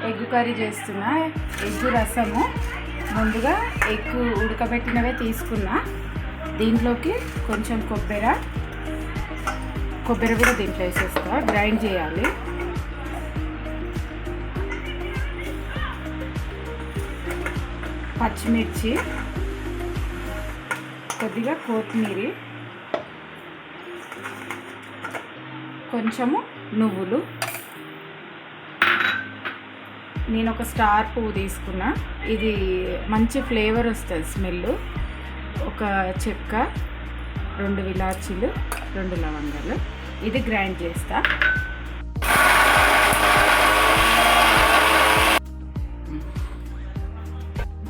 Egg curry చేస్తున్నా. Egg రసము ముందుగా ఎగ్ ఉడకబెట్టినవే తీసుకున్నా. దీంట్లోకి కొంచెం కొబ్బరి కూడా దీంట్లో వేసేస్తా. గ్రైండ్ చేయాలి. పచ్చిమిర్చి, కొద్దిగా కొత్తిమీర, కొంచెము నువ్వులు. నేను ఒక స్టార్ పువ్వు తీసుకున్నా. ఇది మంచి ఫ్లేవర్ వస్తుంది, స్మెల్. ఒక చెక్క, 2 ఇలాచీలు, 2 లవంగాలు. ఇది గ్రైండ్ చేస్తా.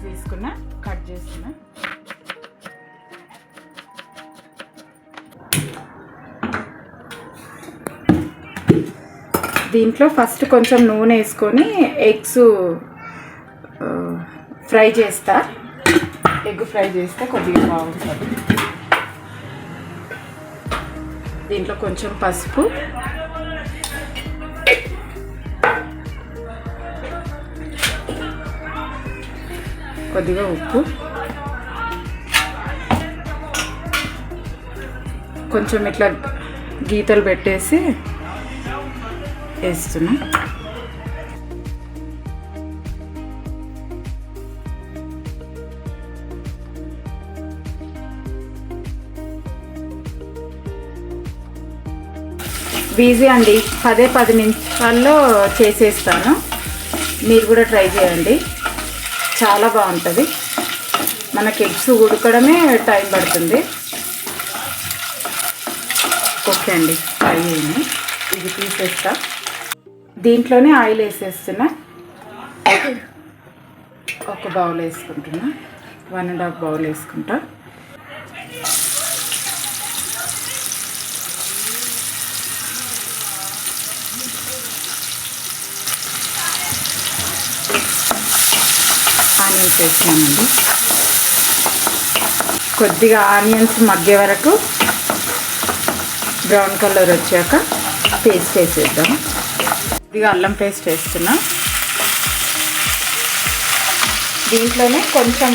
తీసుకున్నా, కట్ చేస్తున్నా. దీంట్లో ఫస్ట్ కొంచెం నూనె వేసుకొని ఎగ్స్ ఫ్రై చేస్తా. ఎగ్ ఫ్రై చేస్తే కొద్దిగా బాగుంటుంది. దీంట్లో కొంచెం పసుపు, కొద్దిగా ఉప్పు, కొంచెం ఇట్లా గీతలు పెట్టేసి వేస్తున్నా. ఈజీ అండి, 10 నిమిషాల్లో చేసేస్తాను. మీరు కూడా ట్రై చేయండి, చాలా బాగుంటుంది. మనకి ఎగ్స్ ఉడకడమే టైం పడుతుంది. ఓకే అండి, ఫ్రై అయ్యింది. ఇది తీసేస్తా. దీంట్లోనే ఆయిల్ వేసేస్తున్నా. ఒక బౌల్ వేసుకుంటున్నా. 1.5 బౌల్ వేసుకుంటా. ఆనియన్స్ వేసానండి. కొద్దిగా ఆనియన్స్ మగ్గే వరకు, బ్రౌన్ కలర్ వచ్చాక పేస్ట్ వేసేద్దాం. కొద్దిగా అల్లం పేస్ట్ వేస్తున్నా. దీంట్లోనే కొంచెం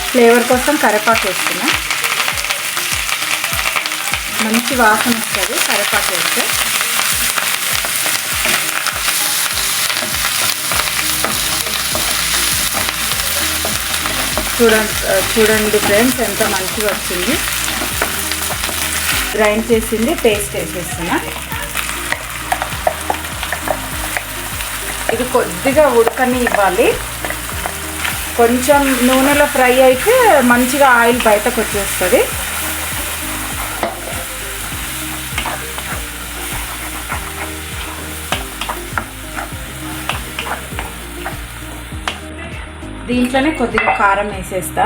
ఫ్లేవర్ కోసం కరివేపాకు వేస్తున్నా. మంచి వాసన వస్తుంది కరివేపాకు వేస్తే. చూడండి ఫ్రెండ్స్, ఎంత మంచిగా వచ్చింది. గ్రైండ్ చేసింది పేస్ట్ వేసేస్తున్నా. ఇది కొద్దిగా ఉడకని ఇవ్వాలి. కొంచెం నూనెలో ఫ్రై అయితే మంచిగా ఆయిల్ బయటకు వచ్చేస్తుంది. దీంట్లోనే కొద్దిగా కారం వేసేస్తా.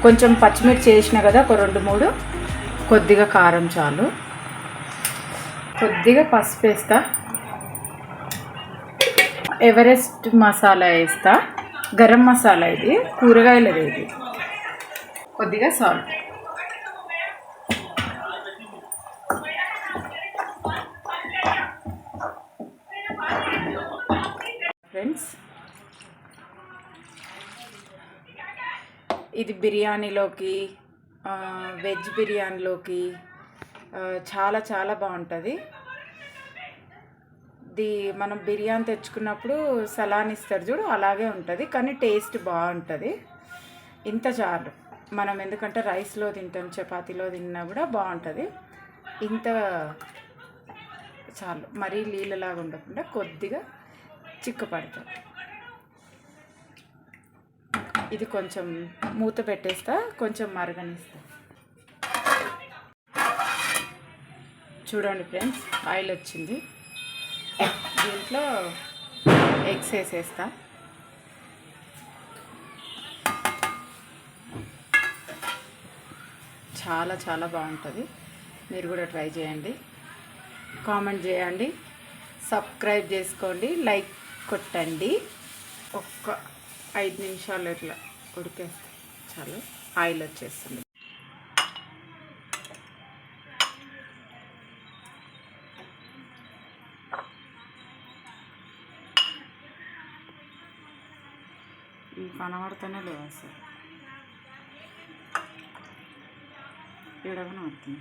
కొంచెం పచ్చిమిర్చి వేసిన కదా, ఒక 2-3. కొద్దిగా కారం చాలు. కొద్దిగా పసుపు వేస్తా. ఎవరెస్ట్ మసాలా వేస్తా. గరం మసాలా ఇది, కూరగాయలది ఇది. కొద్దిగా సాల్ట్. ఫ్రెండ్స్, ఇది బిర్యానీలోకి, వెజ్ బిర్యానీలోకి చాలా చాలా బాగుంటుంది. మనం బిర్యానీ తెచ్చుకున్నప్పుడు సలాన్ ఇస్తారు చూడు, అలాగే ఉంటుంది. కానీ టేస్ట్ బాగుంటుంది. ఇంత చాలు. మనం ఎందుకంటే రైస్లో తింటాం, చపాతీలో తిన్నా కూడా బాగుంటుంది. ఇంత చాలు. మరీ నీళ్ళలాగా ఉండకుండా కొద్దిగా చిక్కపడుతుంది. ఇది కొంచెం మూత పెట్టేస్తా, కొంచెం మరగనిస్తా. చూడండి ఫ్రెండ్స్, ఆయిల్ వచ్చింది. దీంట్లో ఎగ్స్ వేసేస్తా. చాలా చాలా బాగుంటుంది. మీరు కూడా ట్రై చేయండి, కామెంట్ చేయండి, సబ్స్క్రైబ్ చేసుకోండి, లైక్ కొట్టండి. ఒక్క 5 నిమిషాలు ఇట్లా ఉడికేస్తే చాలు, ఆయిల్ వచ్చేస్తుంది. ఇవి కనబడుతూనే లేవు అసలు. ఏడవన వస్తుంది.